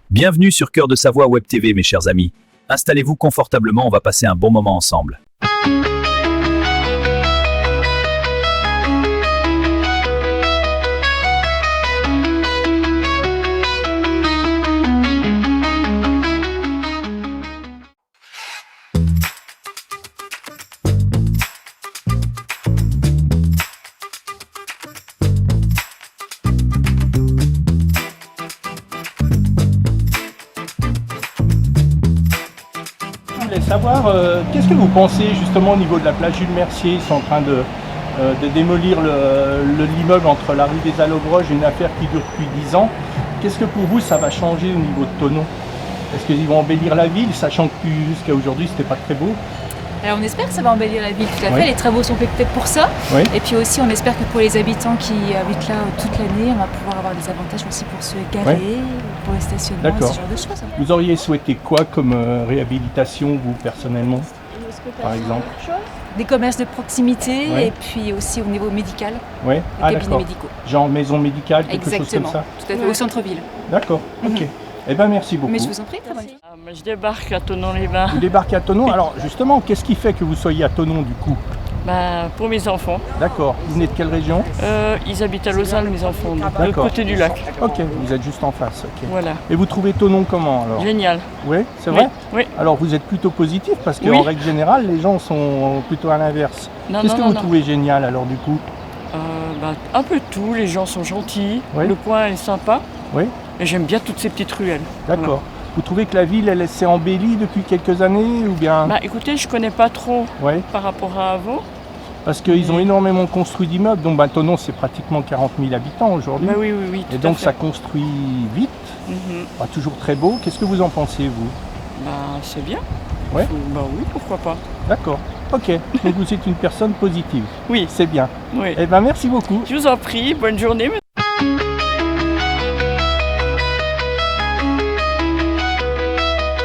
Bienvenue sur Cœur de Savoie Web TV, mes chers amis. Installez-vous confortablement, on va passer un bon moment ensemble. Je voulais savoir, qu'est-ce que vous pensez justement au niveau de la place Jules Mercier? Ils sont en train de démolir l'immeuble entre la rue des Allobroges, une affaire qui dure depuis 10 ans. Qu'est-ce que pour vous ça va changer au niveau de Thonon? Est-ce qu'ils vont embellir la ville, sachant que jusqu'à aujourd'hui c'était pas très beau? Alors on espère que ça va embellir la ville, tout à fait. Oui. Les travaux sont faits peut-être pour ça. Oui. Et puis aussi on espère que pour les habitants qui habitent là toute l'année, on va pouvoir avoir des avantages aussi pour se garer, pour les stationnements, D'accord. ce genre de choses. Vous auriez souhaité quoi comme réhabilitation, vous personnellement, par exemple? Des commerces de proximité Oui. et puis aussi au niveau médical, Oui. des Ah cabinets d'accord. médicaux. Genre maison médicale, quelque chose Exactement, comme ça? tout à fait, au centre-ville. D'accord, ok. Eh bien merci beaucoup. Mais je vous en prie, très bonne. Je débarque à Thonon-les-Bains Vous débarquez à Thonon. Alors justement, qu'est-ce qui fait que vous soyez à Thonon du coup? pour mes enfants. D'accord. Vous venez de quelle région? Ils habitent à Lausanne, mes enfants, de l'autre D'accord. côté du lac. Ok, vous êtes juste en face. Ok. Voilà, Et vous trouvez Thonon comment alors? génial. Oui, c'est vrai? Oui. Alors vous êtes plutôt positif parce qu'en Oui. règle générale, les gens sont plutôt à l'inverse. Non, Qu'est-ce non, que non, vous non. trouvez génial alors du coup? Un peu de tout, les gens sont gentils, Oui. le coin est sympa Oui, et j'aime bien toutes ces petites ruelles. d'accord. Vous trouvez que la ville, elle s'est embellie depuis quelques années ou bien? Écoutez, je connais pas trop Oui, par rapport à avant. parce qu'ils ont énormément construit d'immeubles. Donc Thonon, c'est pratiquement 40 000 habitants aujourd'hui. Oui, oui, oui, tout Et donc à fait. ça construit vite, Mhm. pas toujours très beau. Qu'est-ce que vous en pensez vous? C'est bien. Ouais. Oui, pourquoi pas. D'accord. Ok. Donc vous êtes une personne positive. Oui, C'est bien. oui. Eh bien merci beaucoup. Je vous en prie, bonne journée.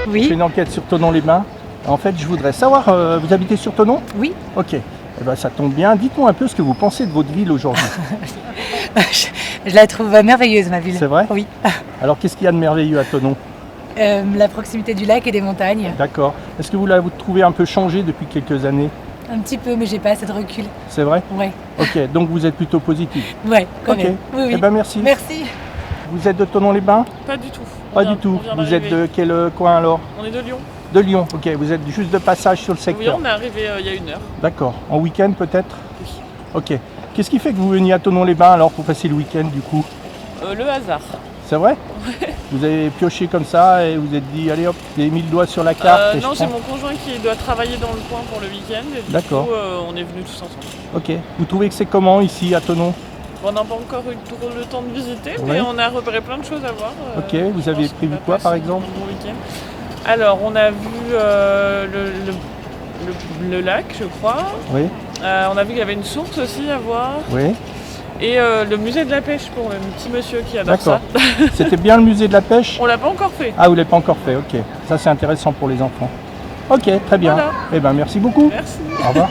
Je Oui, fais une enquête sur Thonon-les-Bains. En fait, je voudrais savoir, vous habitez sur Thonon? oui. Ok. Eh ben, ça tombe bien. Dites-moi un peu ce que vous pensez de votre ville aujourd'hui. Je la trouve merveilleuse, ma ville. C'est vrai? Oui. Alors, qu'est-ce qu'il y a de merveilleux à Thonon? La proximité du lac et des montagnes. D'accord. Est-ce que vous la trouvez un peu changée depuis quelques années? Un petit peu, mais j'ai pas assez de recul. C'est vrai? Ouais, Ok. Donc, vous êtes plutôt positif. ouais, quand Ok. même. Oui, oui. Eh ben, merci. Merci. Vous êtes de Thonon-les-Bains? Pas du tout. Pas du tout. Vous êtes de quel coin alors? On est de Lyon. De Lyon. Ok. Vous êtes juste de passage sur le Oui, secteur. on est arrivé il y a 1 heure. D'accord. En week-end peut-être? Oui. Ok. Qu'est-ce qui fait que vous veniez à Thonon-les-Bains alors pour passer le week-end du coup? Le hasard. C'est vrai? Vous avez pioché comme ça et vous êtes dit allez hop, vous avez mis le doigt sur la carte et Non, je c'est prends. mon conjoint qui doit travailler dans le coin pour le week-end. Et du D'accord. coup, on est venus tous ensemble. Ok. Vous trouvez que c'est comment ici à Thonon? Bon, on n'a pas encore eu trop le temps de visiter, Ouais. mais on a repéré plein de choses à voir. Ok. Vous avez prévu quoi par exemple? Mon week-end. Alors, on a vu le lac, je crois. Oui. On a vu qu'il y avait une source aussi à voir. Oui. Et le musée de la pêche pour le petit monsieur qui adore D'accord. ça. C'était bien le musée de la pêche? On l'a pas encore fait. Ah, vous l'avez pas encore fait. Ok. Ça c'est intéressant pour les enfants. Ok, très bien. Voilà. Eh ben merci beaucoup. Merci. Au revoir.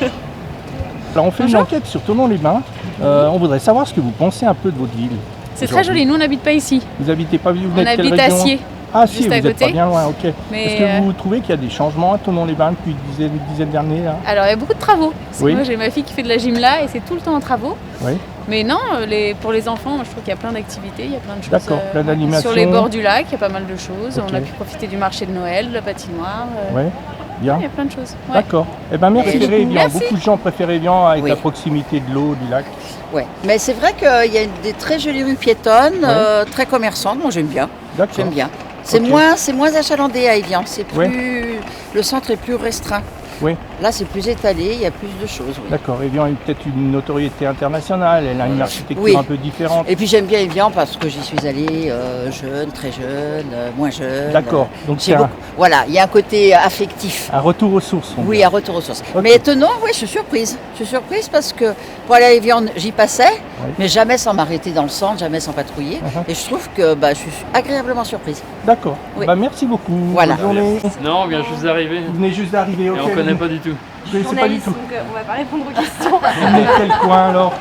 Alors on fait une enquête sur Thonon-les-Bains. On voudrait savoir ce que vous pensez un peu de votre ville. C'est très joli, nous on n'habite pas ici, Vous habitez pas, vous on venez de quelle habite à région? Acier. Ah si, juste vous à n'êtes pas côté. bien loin, ok. Mais, Est-ce que vous trouvez qu'il y a des changements à Thonon-les-Bains depuis une dizaine d'années là? Alors il y a beaucoup de travaux, parce Oui. que moi j'ai ma fille qui fait de la gym là et c'est tout le temps en travaux. Oui. Mais non, pour les enfants, je trouve qu'il y a plein d'activités, il y a plein de choses. D'accord, plein d'animations. Sur les bords du lac, il y a pas mal de choses. Ok. On a pu profiter du marché de Noël, de la patinoire. Oui, bien. Il y a plein de choses. Ouais. D'accord. Eh ben merci Merci Révian. beaucoup. Beaucoup de gens préfèrent Révian avec Oui. la proximité de l'eau, du lac. Ouais. Mais c'est vrai qu'il y a des très jolies rues piétonnes, très commerçantes. Moi j'aime bien. D'accord. J'aime bien. C'est Ok. moins achalandé à Évian. C'est plus Ouais. le centre est plus restreint. Oui. Là c'est plus étalé. Il y a plus de choses. Oui. D'accord. Révian est peut-être une notoriété internationale. Elle a une architecture Oui. un peu différente. Et puis j'aime bien Évian parce que j'y suis allée jeune, très jeune, moins jeune. D'accord. Donc J'ai c'est beaucoup- Voilà, il y a un côté affectif. un retour aux sources. on Oui, dirait. un retour aux sources. Ok. Mais étonnant, oui, je suis surprise. Je suis surprise parce que pour aller à Évian, j'y passais, mais jamais sans m'arrêter dans le centre, jamais sans patrouiller. Uh-huh. Et je trouve que je suis agréablement surprise. D'accord. Oui. Bah, merci beaucoup. Voilà. Bonne journée. Non, on vient juste d'arriver. Vous venez juste d'arriver. Et ok. on connaît pas du tout. Vous connaissez pas du tout. on va pas répondre aux questions. Vous venez de quel coin alors?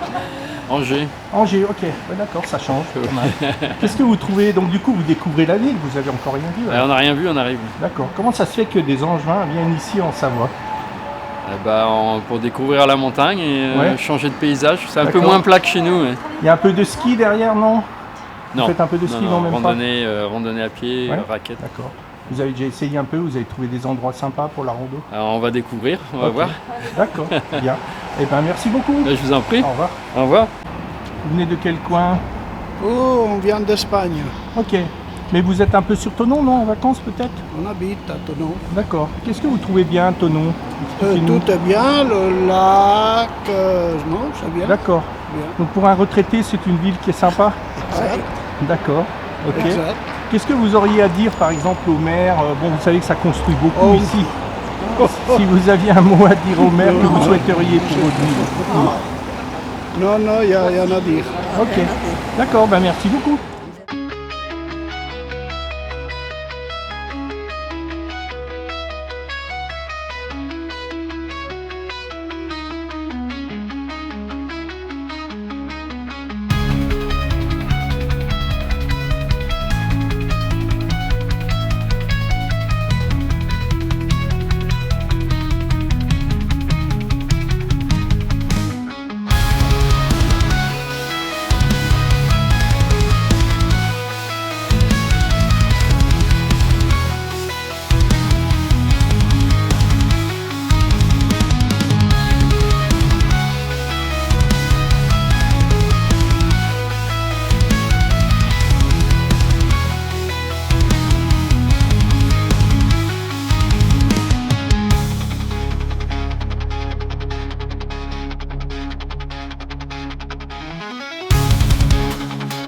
Angers. Angers, ok. Ouais, d'accord, ça change. Pas mal. Qu'est-ce que vous trouvez? Donc du coup, vous découvrez la ville, vous avez encore rien vu. On n'a rien vu, on arrive. D'accord. Comment ça se fait que des Angevins viennent ici en Savoie? Pour découvrir la montagne et Ouais. changer de paysage. C'est un peu D'accord. moins plat que chez nous. Mais... Il y a un peu de ski derrière, non? Non. Vous faites un peu de ski, non, même randonnée, randonnée à pied, Ouais. raquette. D'accord. Vous avez déjà essayé un peu, vous avez trouvé des endroits sympas pour la rando? Alors on va découvrir, on va Ok. voir. D'accord, bien. Eh bien, merci beaucoup. Je vous en prie. Au revoir. Au revoir. Vous venez de quel coin? Oh, on vient d'Espagne. Ok. Mais vous êtes un peu sur Thonon, non? En vacances, peut-être? On habite à Thonon. D'accord. Qu'est-ce que vous trouvez bien, Thonon? Expliquez-nous. Tout est bien, le lac, non, c'est bien. D'accord. Bien. Donc pour un retraité, c'est une ville qui est sympa? Exact. D'accord. Ok. Exact. Qu'est-ce que vous auriez à dire, par exemple, au maire? Bon, vous savez que ça construit beaucoup Oh. ici. Si vous aviez un mot à dire au maire que vous souhaiteriez pour votre ville. Non, il y a rien à dire. Ok. D'accord, ben merci beaucoup.